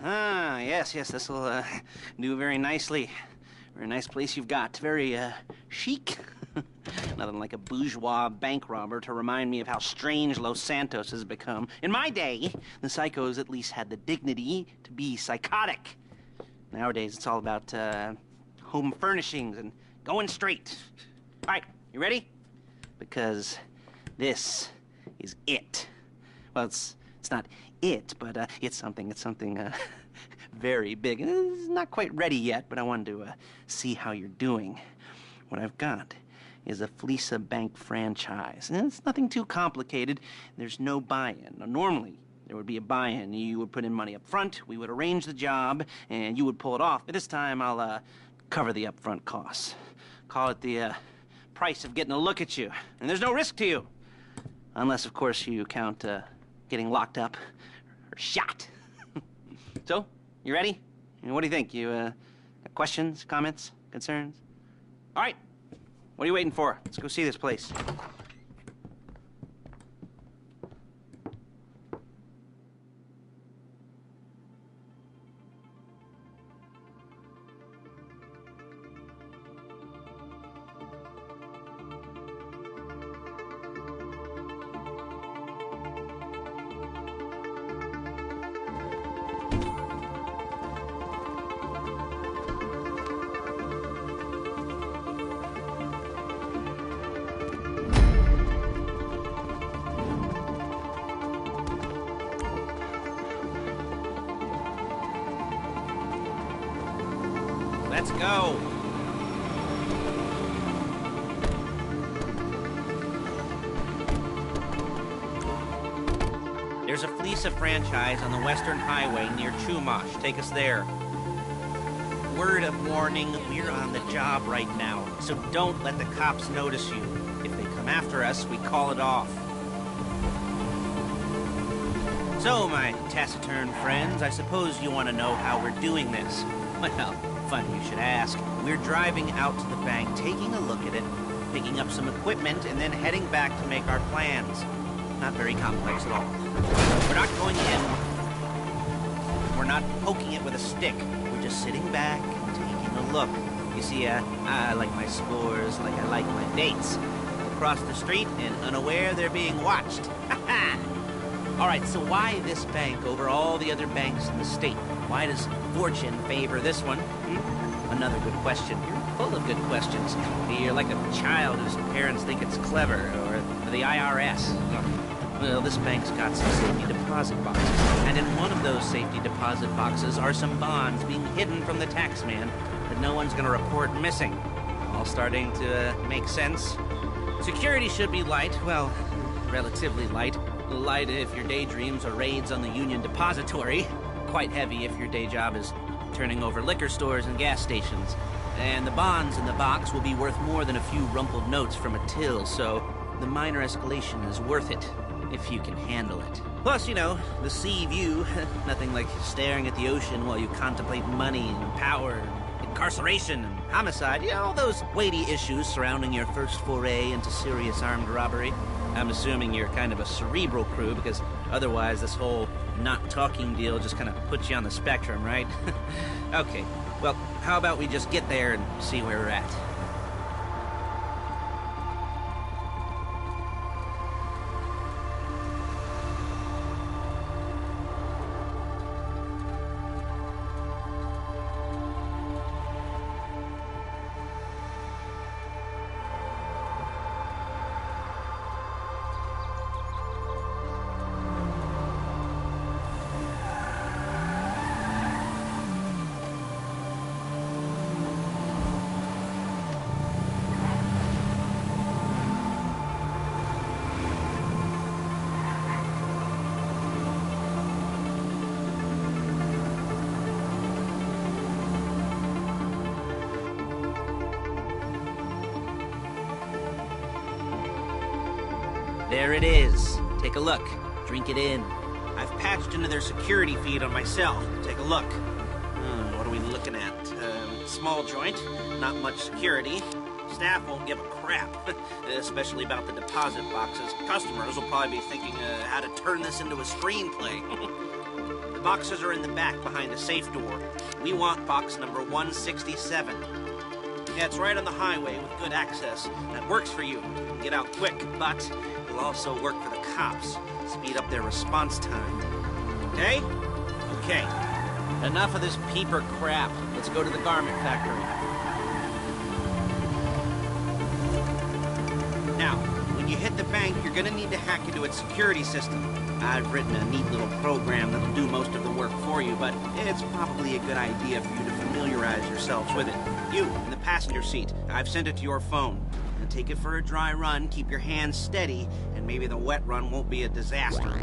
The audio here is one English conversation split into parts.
Ah, yes, this'll do very nicely. Very nice place you've got. Very chic. Nothing like a bourgeois bank robber to remind me of how strange Los Santos has become. In my day, the psychos at least had the dignity to be psychotic. Nowadays, it's all about home furnishings and going straight. All right, you ready? Because this is it. Well, it's not it, but it's something very big. It's not quite ready yet, but I wanted to see how you're doing. What I've got is a Fleeca Bank franchise. And it's nothing too complicated. There's no buy-in. Now, normally, there would be a buy-in. You would put in money up front, we would arrange the job, and you would pull it off. But this time, I'll cover the upfront costs. Call it the price of getting a look at you. And there's no risk to you. Unless, of course, you count getting locked up or shot. So, you ready? What do you think? You got questions, comments, concerns? All right. What are you waiting for? Let's go see this place. Let's go. There's a Fleeca franchise on the Western Highway near Chumash. Take us there. Word of warning, we're on the job right now, so don't let the cops notice you. If they come after us, we call it off. So, my taciturn friends, I suppose you want to know how we're doing this. Well, funny you should ask. We're driving out to the bank, taking a look at it, picking up some equipment, and then heading back to make our plans. Not very complex at all. We're not going in. We're not poking it with a stick. We're just sitting back and taking a look. You see, I like my scores like I like my dates. Across the street and unaware they're being watched. Ha-ha! All right, so why this bank over all the other banks in the state? Why does fortune favor this one? Another good question. You're full of good questions. You're like a child whose parents think it's clever, or the IRS. Well, this bank's got some safety deposit boxes, and in one of those safety deposit boxes are some bonds being hidden from the tax man that no one's gonna report missing. All starting to make sense. Security should be light, well, relatively light. Light if your daydreams are raids on the Union Depository. Quite heavy if your day job is turning over liquor stores and gas stations. And the bonds in the box will be worth more than a few rumpled notes from a till, so the minor escalation is worth it, if you can handle it. Plus, you know, the sea view, nothing like staring at the ocean while you contemplate money and power and incarceration and homicide, you know, all those weighty issues surrounding your first foray into serious armed robbery. I'm assuming you're kind of a cerebral crew, because otherwise this whole not talking deal just kind of puts you on the spectrum, right? Okay, well, how about we just get there and see where we're at? There it is. Take a look. Drink it in. I've patched into their security feed on myself. Take a look. What are we looking at? Small joint, not much security. Staff won't give a crap, especially about the deposit boxes. Customers will probably be thinking how to turn this into a screenplay. The boxes are in the back behind a safe door. We want box number 167. Yeah, it's right on the highway with good access. That works for you. You get out quick, but it'll also work for the cops. Speed up their response time. Okay? Okay. Enough of this peeper crap. Let's go to the garment factory. Now, when you hit the bank, you're gonna need to hack into its security system. I've written a neat little program that'll do most of the work for you, but it's probably a good idea for you to familiarize yourselves with it. You, in the passenger seat, I've sent it to your phone. Now take it for a dry run, keep your hands steady, and maybe the wet run won't be a disaster.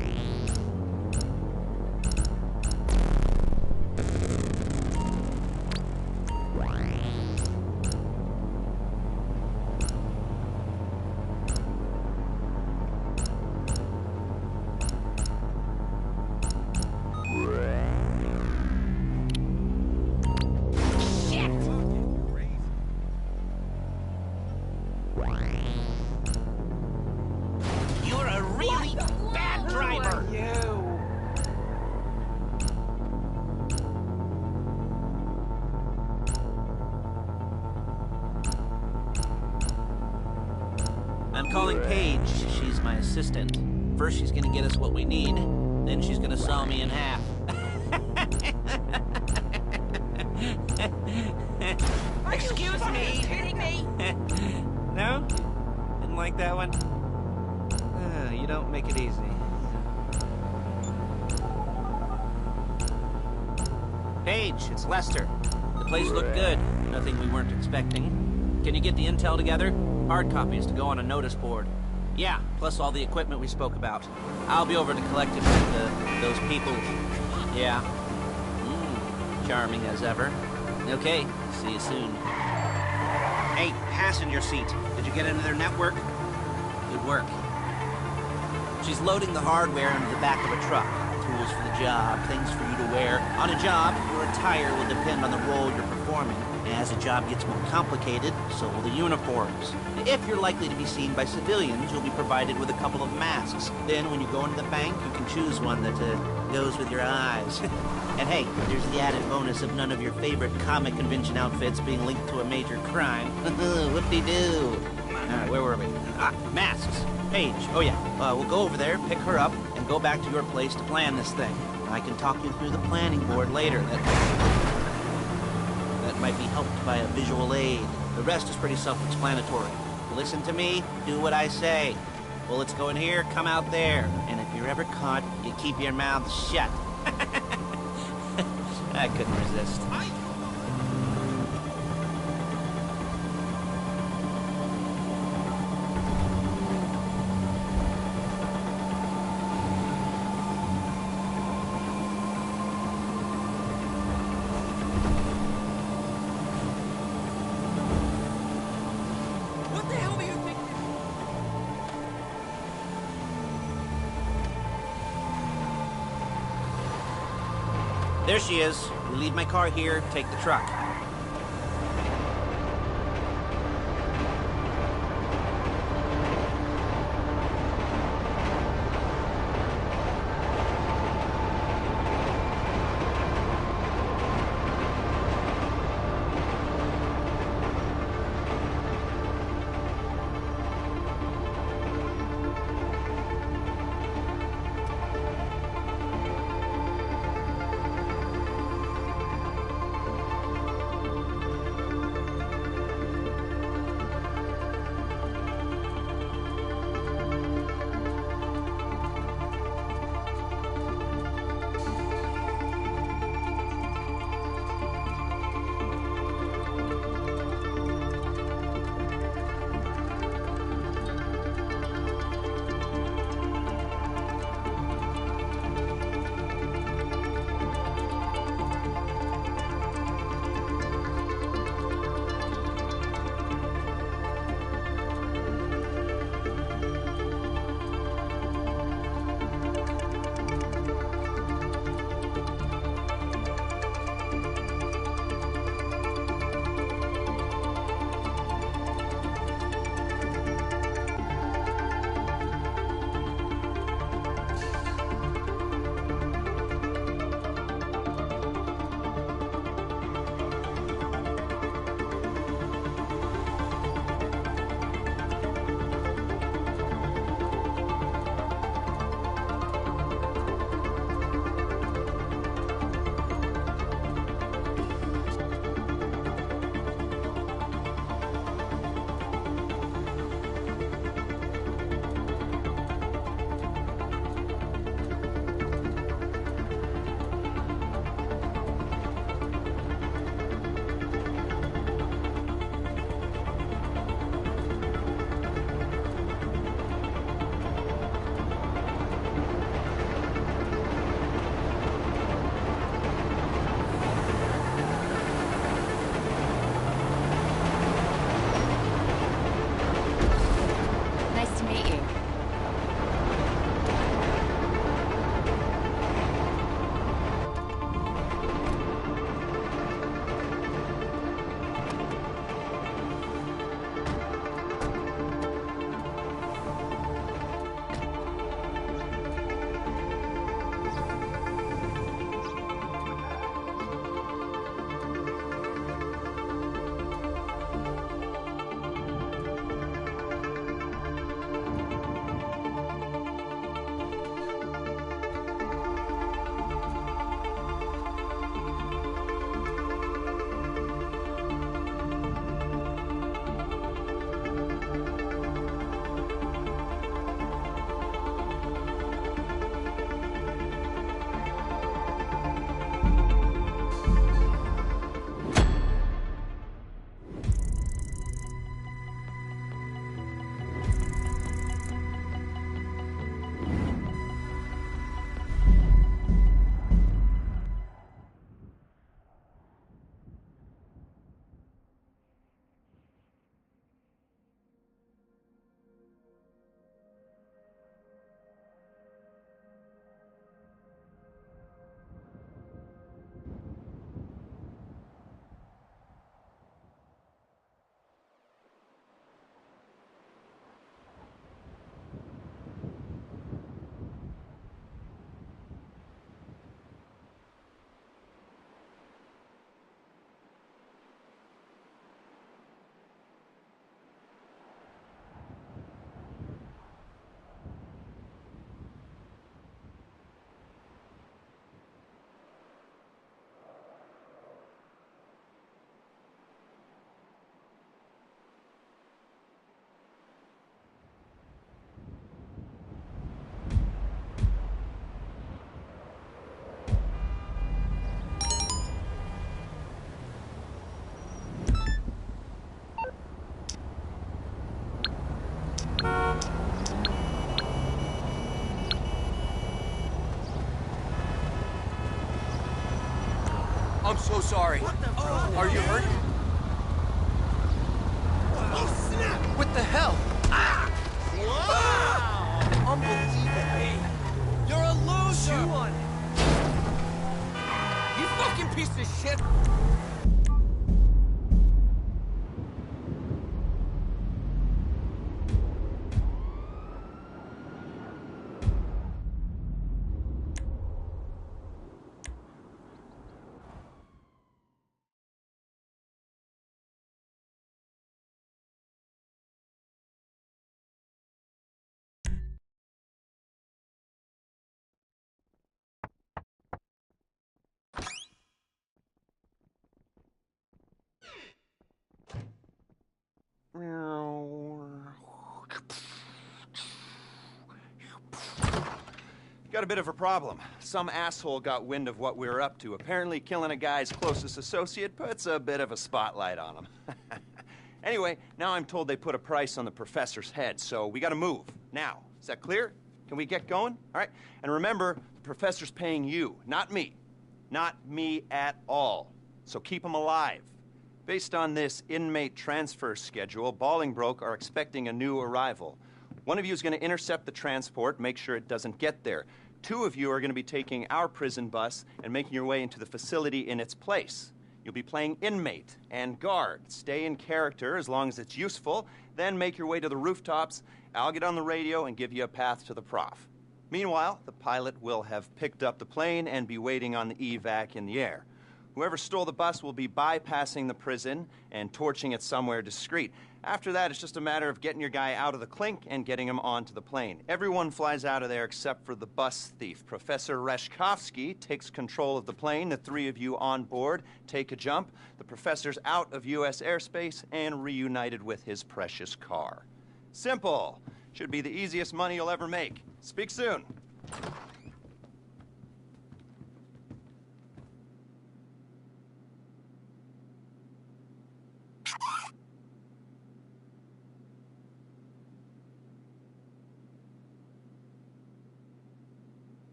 You're a really bad driver! I'm calling Paige. She's my assistant. First she's gonna get us what we need, then she's gonna saw me in half. Excuse me! Are you kidding me? No? Didn't like that one? You don't make it easy. Paige, it's Lester. The place looked good. Nothing we weren't expecting. Can you get the intel together? Hard copies to go on a notice board. Yeah, plus all the equipment we spoke about. I'll be over to collect it with those people. Yeah. Charming as ever. Okay, see you soon. Hey, passenger seat. Did you get into their network? Good work. She's loading the hardware into the back of a truck. Tools for the job, things for you to wear. On a job, your attire will depend on the role you're performing. As the job gets more complicated, so will the uniforms. If you're likely to be seen by civilians, you'll be provided with a couple of masks. Then when you go into the bank, you can choose one that goes with your eyes. And hey, there's the added bonus of none of your favorite comic convention outfits being linked to a major crime. Whoop-de-doo. Alright, where were we? Masks. Paige. Oh yeah, we'll go over there, pick her up, and go back to your place to plan this thing. I can talk you through the planning board later. That might be helped by a visual aid. The rest is pretty self-explanatory. Listen to me, do what I say. Bullets go in here, come out there. And if you're ever caught, you keep your mouth shut. I couldn't resist. What the hell were you thinking? There she is. We leave my car here, take the truck. I'm so sorry. Are you hurt? Oh, snap! What the hell? Ah! Wow! Unbelievable. You're a loser! Chew on it. You fucking piece of shit! Got a bit of a problem. Some asshole got wind of what we were up to. Apparently killing a guy's closest associate puts a bit of a spotlight on him. Anyway, now I'm told they put a price on the professor's head, so we gotta move. Now, is that clear? Can we get going? All right? And remember, the professor's paying you, not me. Not me at all. So keep him alive. Based on this inmate transfer schedule, Bolingbroke are expecting a new arrival. One of you is going to intercept the transport, make sure it doesn't get there. 2 of you are going to be taking our prison bus and making your way into the facility in its place. You'll be playing inmate and guard. Stay in character as long as it's useful, then make your way to the rooftops. I'll get on the radio and give you a path to the prof. Meanwhile, the pilot will have picked up the plane and be waiting on the evac in the air. Whoever stole the bus will be bypassing the prison and torching it somewhere discreet. After that, it's just a matter of getting your guy out of the clink and getting him onto the plane. Everyone flies out of there except for the bus thief. Professor Reshkovsky takes control of the plane. The 3 of you on board take a jump. The professor's out of U.S. airspace and reunited with his precious car. Simple. Should be the easiest money you'll ever make. Speak soon.